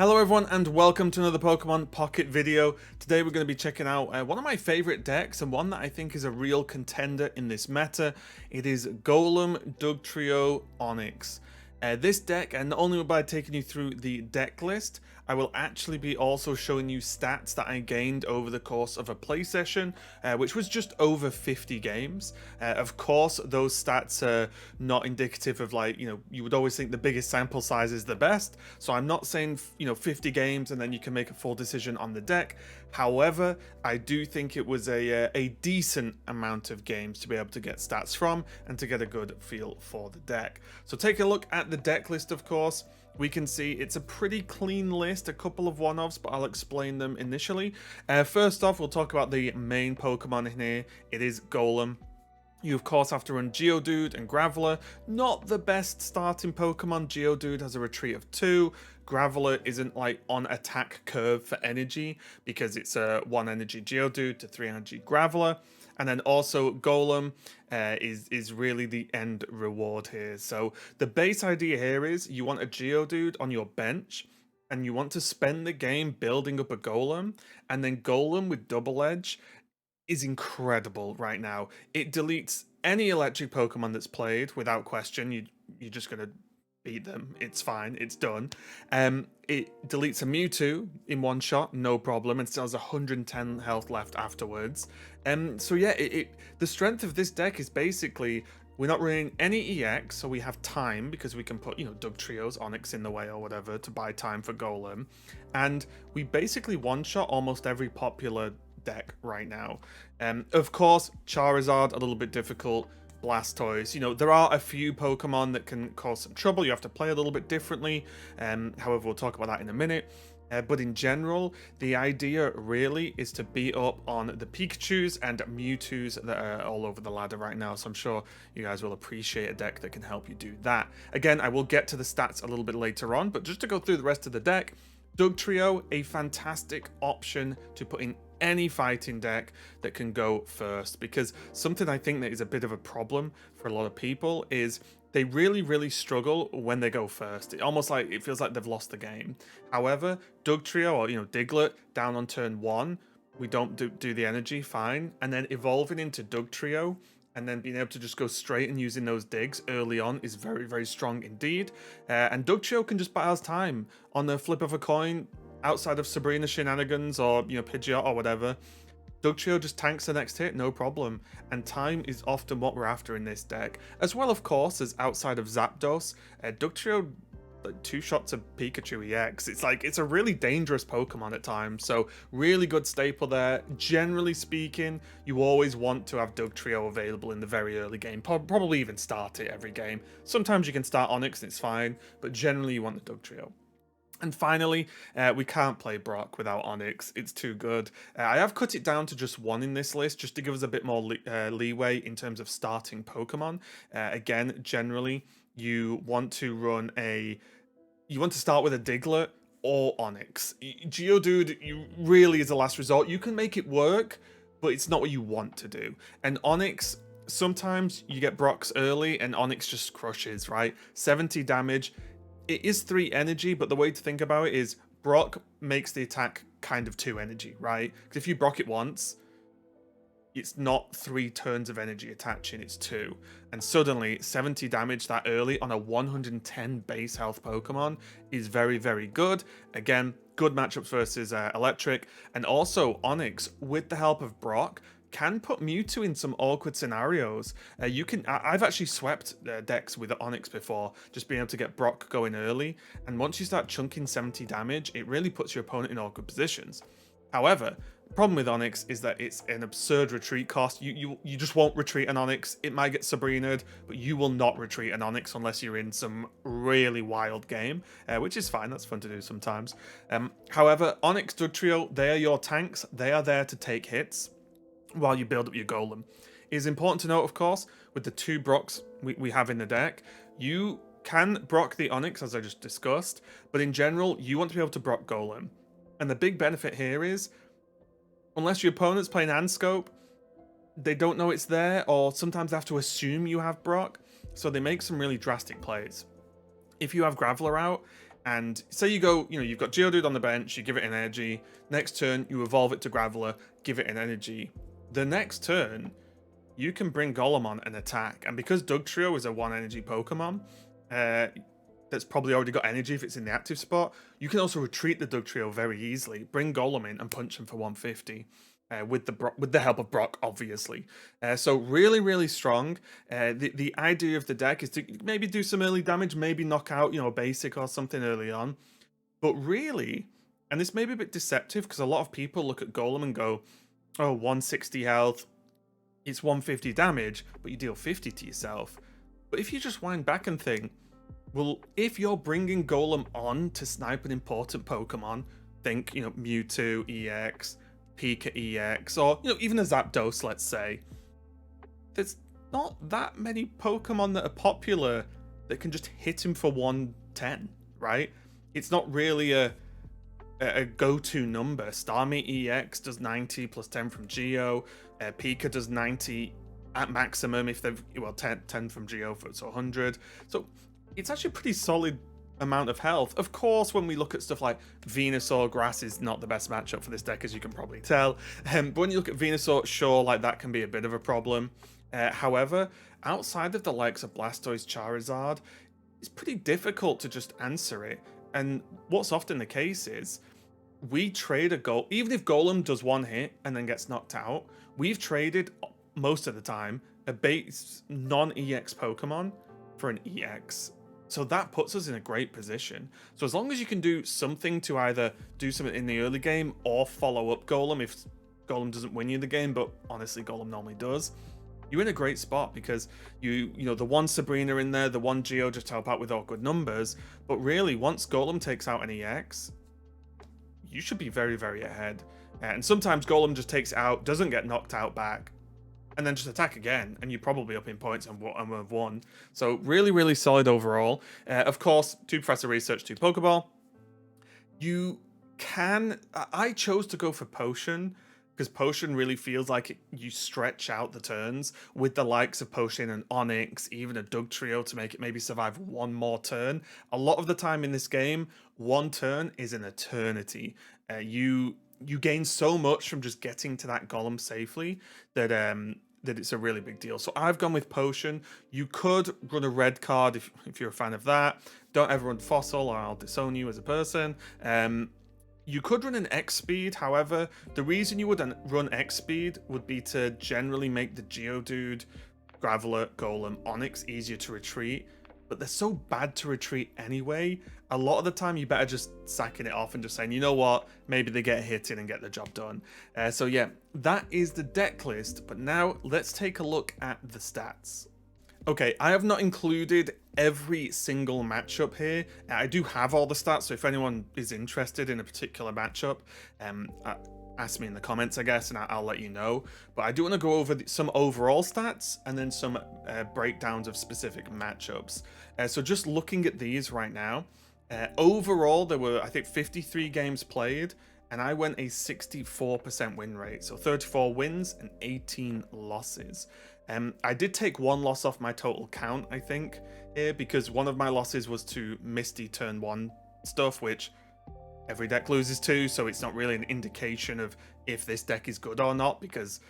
Hello everyone and welcome to another Pokemon Pocket video. Today we're going to be checking out one of my favorite decks and one that I think is a real contender in this meta. It is Golem, Dugtrio, Onyx. This deck, and not only by taking you through the deck list, I will actually be also showing you stats that I gained over the course of a play session, which was just over 50 games. Of course, those stats are not indicative of, like, you would always think the biggest sample size is the best. So I'm not saying, 50 games and then you can make a full decision on the deck. However, I do think it was a decent amount of games to be able to get stats from and to get a good feel for the deck. So take a look at the deck list, of course. We can see it's a pretty clean list, a couple of one-offs, but I'll explain them initially. First off, we'll talk about the main Pokemon in here. It is Golem. You, of course, have to run Geodude and Graveler. Not the best starting Pokemon. Geodude has a retreat of 2. Graveler isn't, like, on attack curve for energy because it's a 1 energy Geodude to 3 energy Graveler. And then also Golem is really the end reward here. So the base idea here is you want a Geodude on your bench and you want to spend the game building up a Golem, and then Golem with Double Edge is incredible right now. It deletes any electric Pokemon that's played without question. You're just gonna beat them. It's fine. It's done. It deletes a Mewtwo in one shot, no problem, and still has 110 health left afterwards. So yeah, the strength of this deck is basically we're not running any EX, so we have time because we can put, Dugtrio's Onyx in the way or whatever to buy time for Golem, and we basically one-shot almost every popular deck right now. Of course, Charizard a little bit difficult. Blastoise, there are a few Pokemon that can cause some trouble. You have to play a little bit differently. However, we'll talk about that in a minute. But in general, the idea really is to beat up on the Pikachus and Mewtwo's that are all over the ladder right now. So I'm sure you guys will appreciate a deck that can help you do that. Again, I will get to the stats a little bit later on, but just to go through the rest of the deck, Dugtrio, a fantastic option to put in any fighting deck that can go first, because something I think that is a bit of a problem for a lot of people is they really struggle when they go first. It feels like they've lost the game. However, Dugtrio or Diglett down on turn 1, we don't do the energy, fine, and then evolving into Dugtrio and then being able to just go straight and using those digs early on is very strong indeed. And Dugtrio can just buy us time on the flip of a coin. Outside of Sabrina shenanigans or Pidgeot or whatever, Dugtrio just tanks the next hit, no problem. And time is often what we're after in this deck, as well, of course, as outside of Zapdos. Dugtrio, like 2 shots of Pikachu EX. It's a really dangerous Pokemon at times. So really good staple there. Generally speaking, you always want to have Dugtrio available in the very early game. Probably even start it every game. Sometimes you can start Onyx and it's fine, but generally you want the Dugtrio. And finally, we can't play Brock without Onyx. It's too good. I have cut it down to just 1 in this list, just to give us a bit more leeway in terms of starting Pokemon. Again, generally, you want to start with a Diglett or Onyx. Geodude really is a last resort. You can make it work, but it's not what you want to do. And Onyx, sometimes you get Brocks early and Onyx just crushes, right? 70 damage. It is 3 energy, but the way to think about it is Brock makes the attack kind of 2 energy, right? Because if you Brock it once, it's not 3 turns of energy attaching, it's 2. And suddenly, 70 damage that early on a 110 base health Pokemon is very good. Again, good matchups versus Electric. And also, Onyx, with the help of Brock, can put Mewtwo in some awkward scenarios. I've actually swept decks with Onyx before, just being able to get Brock going early, and once you start chunking 70 damage, it really puts your opponent in awkward positions. However, the problem with Onyx is that it's an absurd retreat cost. You just won't retreat an Onyx. It might get Sabrinaed, but you will not retreat an Onyx unless you're in some really wild game, which is fine. That's fun to do sometimes. However, Onyx, Dugtrio, they are your tanks. They are there to take hits while you build up your Golem. It is important to note, of course, with the 2 Brocks we have in the deck, you can Brock the Onyx, as I just discussed, but in general, you want to be able to Brock Golem. And the big benefit here is, unless your opponent's playing Handscope, they don't know it's there, or sometimes they have to assume you have Brock, so they make some really drastic plays. If you have Graveler out, And say you go, you've got Geodude on the bench, you give it an energy. Next turn, you evolve it to Graveler, give it an energy. The next turn, you can bring Golem on and attack. And because Dugtrio is a 1 energy Pokemon, that's probably already got energy if it's in the active spot, you can also retreat the Dugtrio very easily, bring Golem in and punch him for 150. With the help of Brock, obviously. So really, really strong. The idea of the deck is to maybe do some early damage, maybe knock out, a basic or something early on. But really, and this may be a bit deceptive because a lot of people look at Golem and go, oh, 160 health, it's 150 damage, but you deal 50 to yourself. But if you just wind back and think, well, if you're bringing Golem on to snipe an important Pokemon, think, Mewtwo, EX, Pika EX, or even a Zapdos, let's say, there's not that many Pokemon that are popular that can just hit him for 110, right? It's not really a go-to number. Starmie EX does 90 plus 10 from Geo. Pika does 90 at maximum if they've 10 from Geo, so 100. So it's actually a pretty solid amount of health. Of course, when we look at stuff like Venusaur, grass is not the best matchup for this deck, as you can probably tell. But when you look at Venusaur, sure, like that can be a bit of a problem. However, outside of the likes of Blastoise, Charizard, it's pretty difficult to just answer it. And what's often the case is we trade a goal, even if Golem does one hit and then gets knocked out, we've traded most of the time a base non-EX Pokemon for an EX. So that puts us in a great position. So as long as you can do something to either do something in the early game or follow up Golem if Golem doesn't win you the game, but honestly Golem normally does, you're in a great spot because you the one Sabrina in there, the one Geo just to help out with awkward numbers. But really, once Golem takes out an EX, you should be very, very ahead. And sometimes Golem just takes it out, doesn't get knocked out back, and then just attack again, and you're probably up in points and have won. So really, really solid overall. Of course, 2 Professor Research, 2 Pokeball. You can... I chose to go for Potion, because Potion really feels like you stretch out the turns with the likes of Potion and Onyx, even a Dugtrio to make it maybe survive one more turn. A lot of the time in this game, one turn is an eternity. You gain so much from just getting to that Golem safely that that it's a really big deal. So I've gone with Potion. You could run a red card if you're a fan of that. Don't ever run Fossil or I'll disown you as a person. You could run an X-Speed, however, the reason you would run X-Speed would be to generally make the Geodude, Graveler, Golem, Onyx easier to retreat, but they're so bad to retreat anyway, a lot of the time you better just sacking it off and just saying, you know what, maybe they get hit in and get the job done. So yeah, that is the deck list, but now let's take a look at the stats. Okay, I have not included every single matchup here. I do have all the stats, so if anyone is interested in a particular matchup, ask me in the comments, I guess, and I'll let you know. But I do want to go over some overall stats and then some breakdowns of specific matchups. So just looking at these right now, overall there were, I think, 53 games played, and I went a 64% win rate. So 34 wins and 18 losses. I did take 1 loss off my total count, I think, here, because one of my losses was to Misty turn 1 stuff, which every deck loses to, so it's not really an indication of if this deck is good or not, because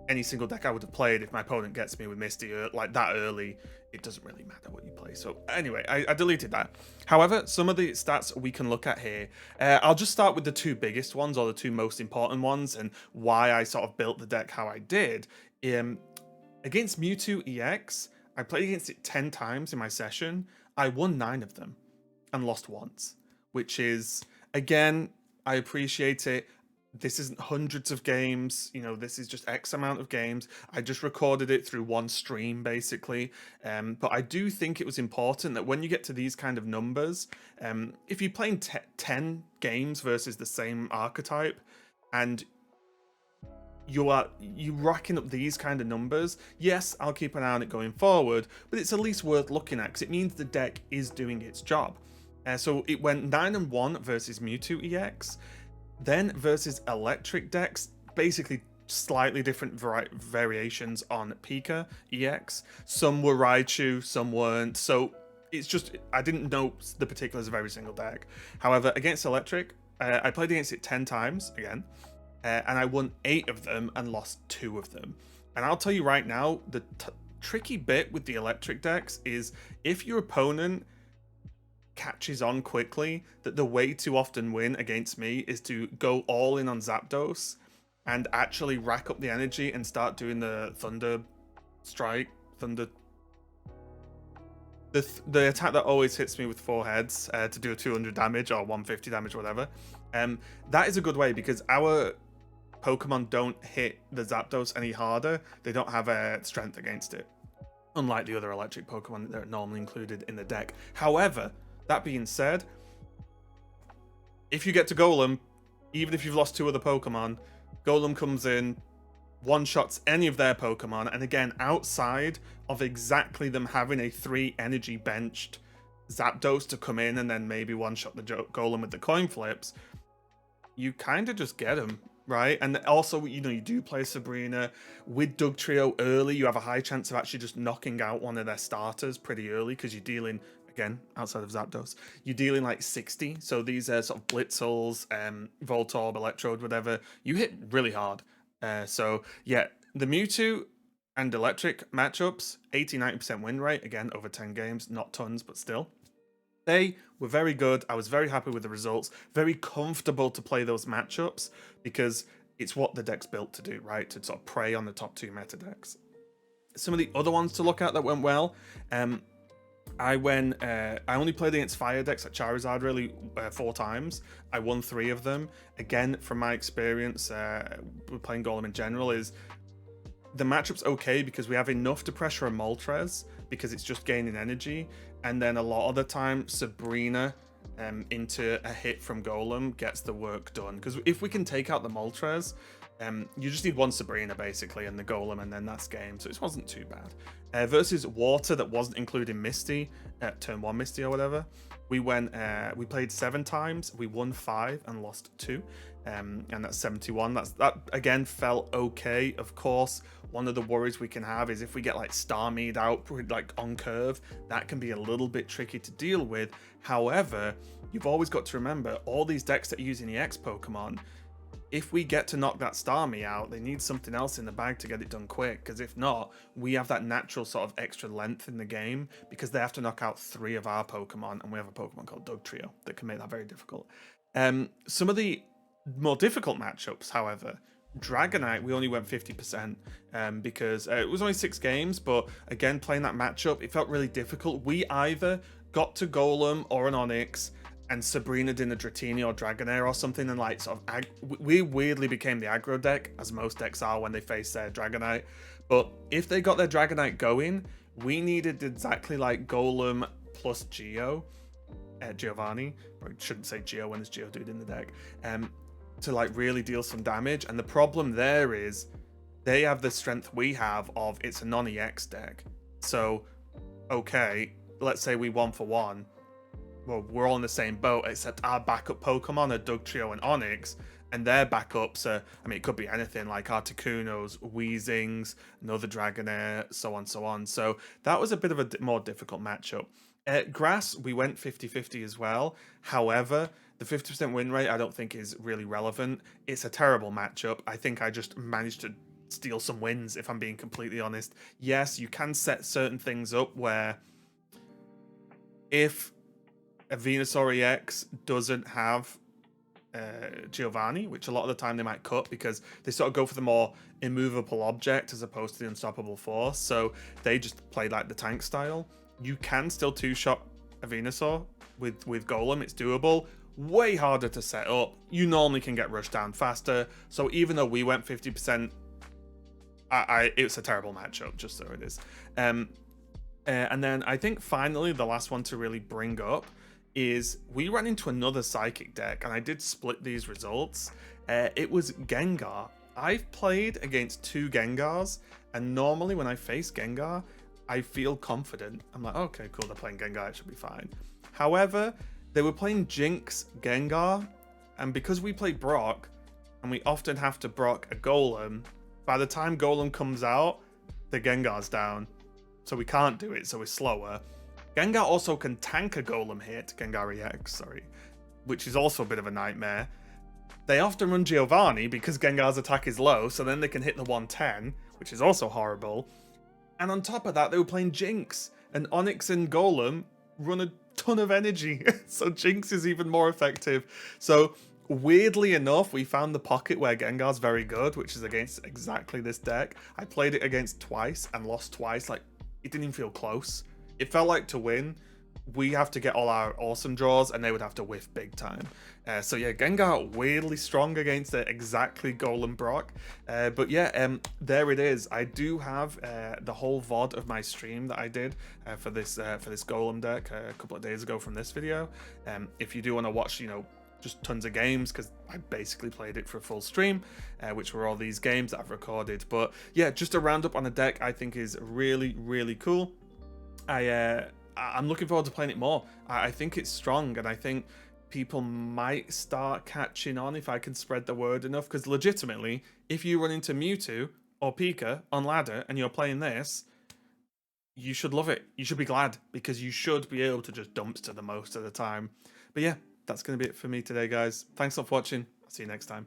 any single deck I would have played, if my opponent gets me with Misty like that early, it doesn't really matter what you play. So anyway, I deleted that. However, some of the stats we can look at here, I'll just start with the 2 biggest ones, or the 2 most important ones, and why I sort of built the deck how I did. Against Mewtwo EX, I played against it 10 times in my session. I won 9 of them and lost once, which is, again, I appreciate it. This isn't hundreds of games, this is just X amount of games. I just recorded it through one stream, basically. But I do think it was important that when you get to these kind of numbers, if you're playing 10 games versus the same archetype, and you racking up these kind of numbers, yes, I'll keep an eye on it going forward, but it's at least worth looking at because it means the deck is doing its job. So it went 9-1 versus Mewtwo EX, then versus electric decks, basically slightly different variations on Pika EX. Some were Raichu, some weren't. So it's just, I didn't know the particulars of every single deck. However, against Electric, I played against it 10 times again, and I won 8 of them and lost 2 of them. And I'll tell you right now, the tricky bit with the Electric decks is if your opponent catches on quickly that the way to often win against me is to go all in on Zapdos and actually rack up the energy and start doing the Thunder Strike, the attack that always hits me with 4 heads to do a 200 damage or 150 damage, whatever. That is a good way because our Pokemon don't hit the Zapdos any harder. They don't have a strength against it, unlike the other Electric Pokemon that are normally included in the deck. However, that being said, if you get to Golem, even if you've lost 2 other Pokemon, Golem comes in, one-shots any of their Pokemon, and again, outside of exactly them having a 3 energy benched Zapdos to come in and then maybe one-shot the Golem with the coin flips, you kind of just get them, right? And also, you know, you do play Sabrina. With Dugtrio early, you have a high chance of actually just knocking out one of their starters pretty early because you're dealing, again, outside of Zapdos, you're dealing like 60. So these are sort of Blitzels, Voltorb, Electrode, whatever. You hit really hard. So yeah, the Mewtwo and Electric matchups, 80-90% win rate, again, over 10 games, not tons, but still. They were very good. I was very happy with the results. Very comfortable to play those matchups because it's what the deck's built to do, right? To sort of prey on the top 2 meta decks. Some of the other ones to look at that went well. I only played against fire decks at Charizard really 4 times. I won 3 of them. Again, from my experience with playing Golem in general, is the matchup's okay because we have enough to pressure a Moltres because it's just gaining energy, and then a lot of the time Sabrina into a hit from Golem gets the work done. Because if we can take out the Moltres, you just need one Sabrina basically and the Golem, and then that's game. So it wasn't too bad. Versus Water that wasn't including Misty, turn 1 Misty or whatever, we played 7 times, we won 5 and lost 2, and that's 71. That again felt okay. Of course, one of the worries we can have is if we get like Starmie'd out like on curve, that can be a little bit tricky to deal with. However, you've always got to remember all these decks that are using the X Pokemon, if we get to knock that Starmie out, they need something else in the bag to get it done quick, because if not, we have that natural sort of extra length in the game because they have to knock out 3 of our Pokemon, and we have a Pokemon called Dugtrio that can make that very difficult. Some of the more difficult matchups, however, Dragonite, we only went 50% because it was only 6 games, but again, playing that matchup, it felt really difficult. We either got to Golem or an Onyx, and Sabrina did a Dratini or Dragonair or something, and like sort of we weirdly became the aggro deck, as most decks are when they face their Dragonite. But if they got their Dragonite going, we needed exactly like Golem plus Giovanni, or I shouldn't say Geo when there's Geodude in the deck, to like really deal some damage. And the problem there is they have the strength we have of it's a non-EX deck. So, okay, let's say we 1-for-1. Well, we're all in the same boat, except our backup Pokemon are Dugtrio and Onyx, and their backups are, I mean, it could be anything like Articunos, Weezings, another Dragonair, so on, so on. So that was a bit of a more difficult matchup. Grass, we went 50-50 as well. However, the 50% win rate I don't think is really relevant. It's a terrible matchup. I think I just managed to steal some wins, if I'm being completely honest. Yes, you can set certain things up where if a Venusaur EX doesn't have Giovanni, which a lot of the time they might cut because they sort of go for the more immovable object as opposed to the unstoppable force. So they just play like the tank style. You can still 2-shot a Venusaur with Golem. It's doable. Way harder to set up. You normally can get rushed down faster. So even though we went 50%, it was a terrible matchup, just so it is. And then I think finally the last one to really bring up is we ran into another Psychic deck, and I did split these results. It was Gengar. I've played against 2 Gengars, and normally when I face Gengar, I feel confident. I'm like, okay, cool, they're playing Gengar, it should be fine. However, they were playing Jinx Gengar, and because we play Brock, and we often have to Brock a Golem, by the time Golem comes out, the Gengar's down. So we can't do it, so we're slower. Gengar also can tank a Golem hit, Gengar EX, sorry, which is also a bit of a nightmare. They often run Giovanni because Gengar's attack is low, so then they can hit the 110, which is also horrible. And on top of that, they were playing Jinx, and Onyx and Golem run a ton of energy, so Jinx is even more effective. So weirdly enough, we found the pocket where Gengar's very good, which is against exactly this deck. I played it against twice and lost twice. Like, it didn't even feel close. It felt like to win, we have to get all our awesome draws and they would have to whiff big time. So yeah, Gengar weirdly strong against exactly Golem Brock. But yeah, there it is. I do have the whole VOD of my stream that I did for this Golem deck a couple of days ago from this video. If you do want to watch, you know, just tons of games, because I basically played it for a full stream, which were all these games that I've recorded. But yeah, just a roundup on a deck I think is really, really cool. I'm looking forward to playing it more. I think it's strong, and I think people might start catching on if I can spread the word enough, because legitimately, if you run into Mewtwo or Pika on ladder and you're playing this, you should love it. You should be glad, because you should be able to just dumpster the most of the time. But yeah, that's going to be it for me today, guys. Thanks a lot for watching. I'll see you next time.